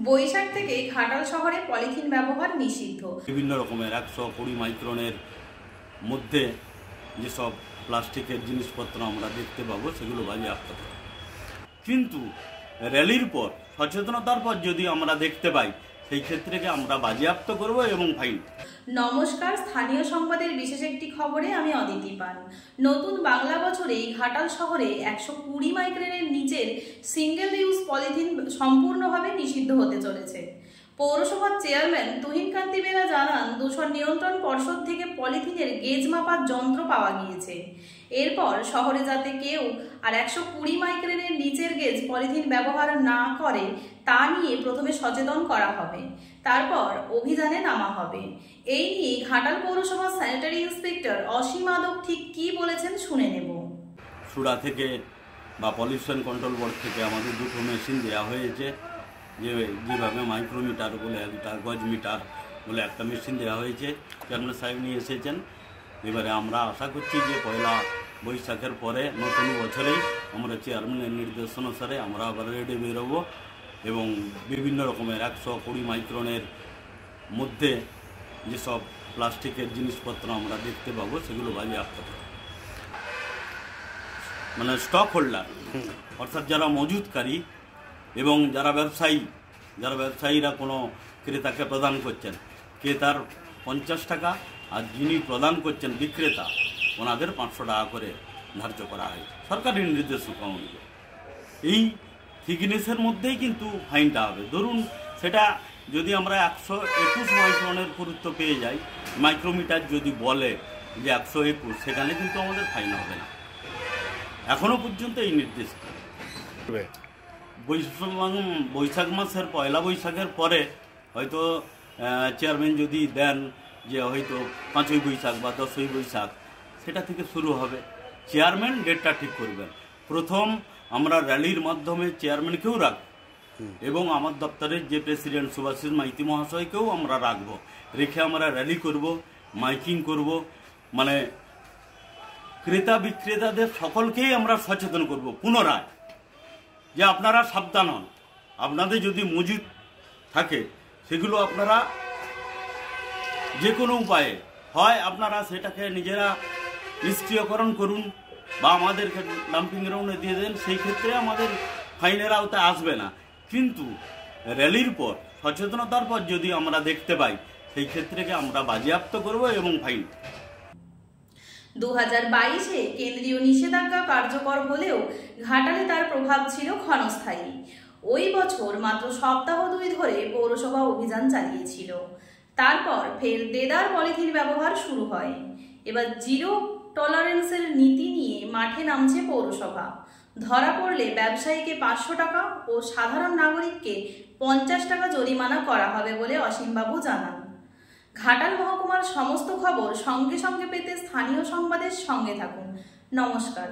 বৈশাখ থেকে ঘাটাল শহরে পলিথিন ব্যবহার নিষিদ্ধ। বিভিন্ন রকমের 120 মাইক্রনের মধ্যে যেসব প্লাস্টিকের জিনিসপত্র আমরা দেখতে পাবো সেগুলো বাজেয়াপ্ত করা। কিন্তু র্যালির পর, সচেতনতার পর যদি আমরা দেখতে পাই সেই ক্ষেত্রে আমরা বাজেয়াপ্ত করব এবং ফাইন। নমস্কার, স্থানীয় সংবাদের বিশেষ একটি খবরে আমি অদিতি পান। নতুন বাংলা বছরেই ঘাটাল শহরে 120 মাইক্রনের নিচের সিঙ্গেল ইউজ পলিথিন সম্পূর্ণভাবে নিষিদ্ধ হতে চলেছে। পৌরসভার চেয়ারম্যান তুহিন কান্তি বেরা জানান, দূষণ নিয়ন্ত্রণ পর্ষদ থেকে পলিথিনের গেজ মাপার যন্ত্র পাওয়া গিয়েছে। এরপর শহরে যাতে কেউ আর 120 মাইক্রনের নিচের গেজ পলিথিন ব্যবহার না করে তা নিয়ে প্রথমে সচেতন করা হবে, তারপর অভিযানে নামা হবে। এই নিয়ে ঘাটাল পৌরসভার স্যানিটারি ইন্সপেক্টর অসীম আদক ঠিক কি বলেছেন শুনে নেব। সুরা থেকে বা পলিউশন কন্ট্রোল বোর্ড থেকে আমাদের দুটো মেশিন দেওয়া হয়েছে, যেভাবে মাইক্রোমিটার বলে একটা গজ মিটার বলে একটা মেশিন দেওয়া হয়েছে, চেয়ারম্যান সাহেব নিয়ে এসেছেন। এবারে আমরা আশা করছি যে পয়লা বৈশাখের পরে নতুন বছরেই আমরা চেয়ারম্যানের নির্দেশ অনুসারে আমরা আবার রেডি বেরোবো এবং বিভিন্ন রকমের 120 মাইক্রনের মধ্যে যেসব প্লাস্টিকের জিনিসপত্র আমরা দেখতে পাবো সেগুলো বাজেয়াপ্ত করা। মানে স্টক হোল্ডার অর্থাৎ যারা মজুতকারী এবং যারা ব্যবসায়ীরা কোনো ক্রেতাকে প্রদান করছেন, ক্রেতার 50 টাকা আর যিনি প্রদান করছেন বিক্রেতা ওনাদের 500 টাকা করে ধার্য করা হয় সরকারি নির্দেশক অনুযায়ী। এই থিকনেসের মধ্যেই কিন্তু ফাইনটা হবে। ধরুন সেটা যদি আমরা 121 মাইক্রনের পুরুত্ব পেয়ে যাই, মাইক্রোমিটার যদি বলে যে 121, সেখানে কিন্তু আমাদের ফাইন হবে না। এখনও পর্যন্ত এই নির্দেশ। বৈশাখ মাসের পয়লা বৈশাখের পরে হয়তো চেয়ারম্যান যদি দেন যে হয়তো 5ই বৈশাখ বা 10ই বৈশাখ, সেটা থেকে শুরু হবে। চেয়ারম্যান ডেটটা ঠিক করবেন। প্রথম আমরা র্যালির মাধ্যমে চেয়ারম্যানকেও রাখব এবং আমার দপ্তরের যে প্রেসিডেন্ট সুভাষিস মাইতি মহাশয়কেও আমরা রাখবো। রেখে আমরা র্যালি করব, মাইকিং করব, মানে ক্রেতা বিক্রেতাদের সকলকেই আমরা সচেতন করব পুনরায় যে আপনারা সাবধান হন। আপনাদের যদি মজুদ থাকে সেগুলো আপনারা যে কোনো উপায়ে হয় আপনারা সেটাকে নিজেরা নিষ্ক্রিয়করণ করুন বা আমাদেরকে ডাম্পিং গ্রাউন্ডে দিয়ে দেন, সেই ক্ষেত্রে আমাদের ফাইনের আওতায় আসবে না। কিন্তু র্যালির পর, সচেতনতার পর যদি আমরা দেখতে পাই সেই ক্ষেত্রে আমরা বাজেয়াপ্ত করব এবং ফাইন। 2022-এ কেন্দ্রীয় নিষেধাজ্ঞা কার্যকর হলেও ঘাটালে তার প্রভাব ছিল ক্ষণস্থায়ী। ওই বছর মাত্র সপ্তাহ 2 ধরে পৌরসভা অভিযান চালিয়েছিল। তারপর ফের দেদার পলিথিন ব্যবহার শুরু হয়। এবার জিরো টলারেন্সের নীতি নিয়ে মাঠে নামছে পৌরসভা। ধরা পড়লে ব্যবসায়ীকে 500 টাকা ও সাধারণ নাগরিককে 50 টাকা জরিমানা করা হবে বলে অসীমবাবু জানান। ঘাটাল মহকুমার সমস্ত খবর সঙ্গে সঙ্গে পেতে স্থানীয় সংবাদের সঙ্গে থাকুন। নমস্কার।